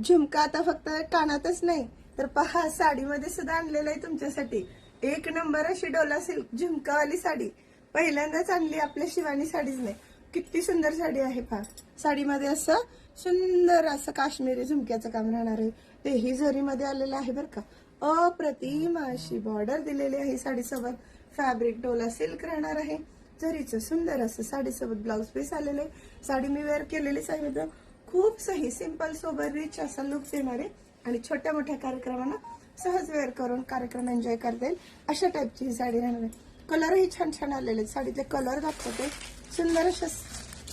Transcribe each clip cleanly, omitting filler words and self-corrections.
झुमका आता फक्त कानातच नाही तर पहा साडीमध्ये सुद्धा आणलेलं आहे तुमच्यासाठी. एक नंबर अशी डोला सिल्क झुमकावाली साडी पहिल्यांदाच आणली आपल्या शिवानी साडीज ने. किती सुंदर साडी आहे पहा. साडीमध्ये असं सुंदर असं काश्मीरी झुमक्याचं काम राहणार आहे. तेही जरीमध्ये आलेलं आहे बरं का. अप्रतिम अशी बॉर्डर दिलेली आहे साडीसोबत. फॅब्रिक डोला सिल्क राहणार आहे. जरीचं सुंदर असं साडीसोबत ब्लाउज पीस आलेले. साडी मी वेअर केलेलीच आहे मित्र. खूप सही सिंपल सोबर रिच असा लुक देणार आहे आणि छोट्या मोठ्या कार्यक्रमांना सहज वेअर करून कार्यक्रम एन्जॉय करता येईल अशा टाईपची ही साडी राहणार आहे. कलरही छान छान आलेले आहेत. साडीचे कलर दाखवते सुंदर अशा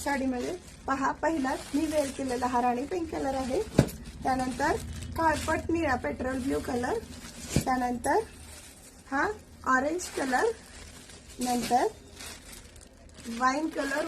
साडीमध्ये. पहा पहिला मी वेअर केलेला हा राणी पिंक कलर आहे. त्यानंतर काळपट निळा पेट्रोल ब्ल्यू कलर. त्यानंतर हा ऑरेंज कलर. नंतर वाईन कलर.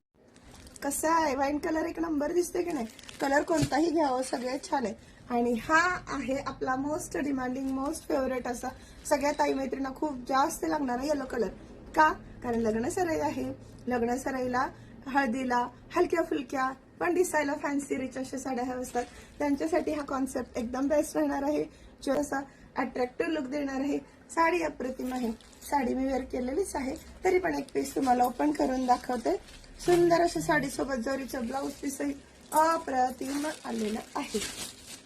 कसा आहे वाईन कलर एक नंबर दिसते की नाही. कलर कोणताही घ्यावं सगळे छान आहे. आणि हा आहे आपला मोस्ट डिमांडिंग मोस्ट फेवरेट असा सगळ्या ताई मैत्रिणींना खूप जास्त लागणारा येलो कलर. का? कारण लग्न सराई आहे. लग्न सराईला हळदीला हलक्या फुलक्या पण दिसायला फॅन्सी रिच अशा साड्या हव्या असतात त्यांच्यासाठी हा कॉन्सेप्ट एकदम बेस्ट राहणार आहे. जो असा अट्रॅक्टिव्ह लुक देणार आहे. साडी अप्रतिम आहे. साडी मी वेअर केलेलीच आहे तरी पण एक पीस तुम्हाला ओपन करून दाखवते. सुंदर अशा साडीसोबत जरीचं ब्लाऊज पीसही अप्रतिम आलेलं आहे.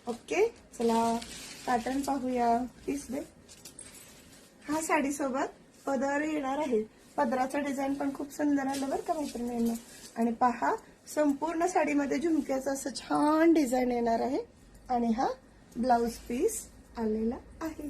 ओके चला पॅटर्न पाहूया. पीस दे. हा साडीसोबत पदर येणार आहे. पदराचं डिझाईन पण खूप सुंदर आलं बरं का मैत्रिणींना. आणि पहा संपूर्ण साडीमध्ये झुमक्याचं असं छान डिझाईन येणार आहे आणि हा ब्लाऊज पीस आलेला आहे.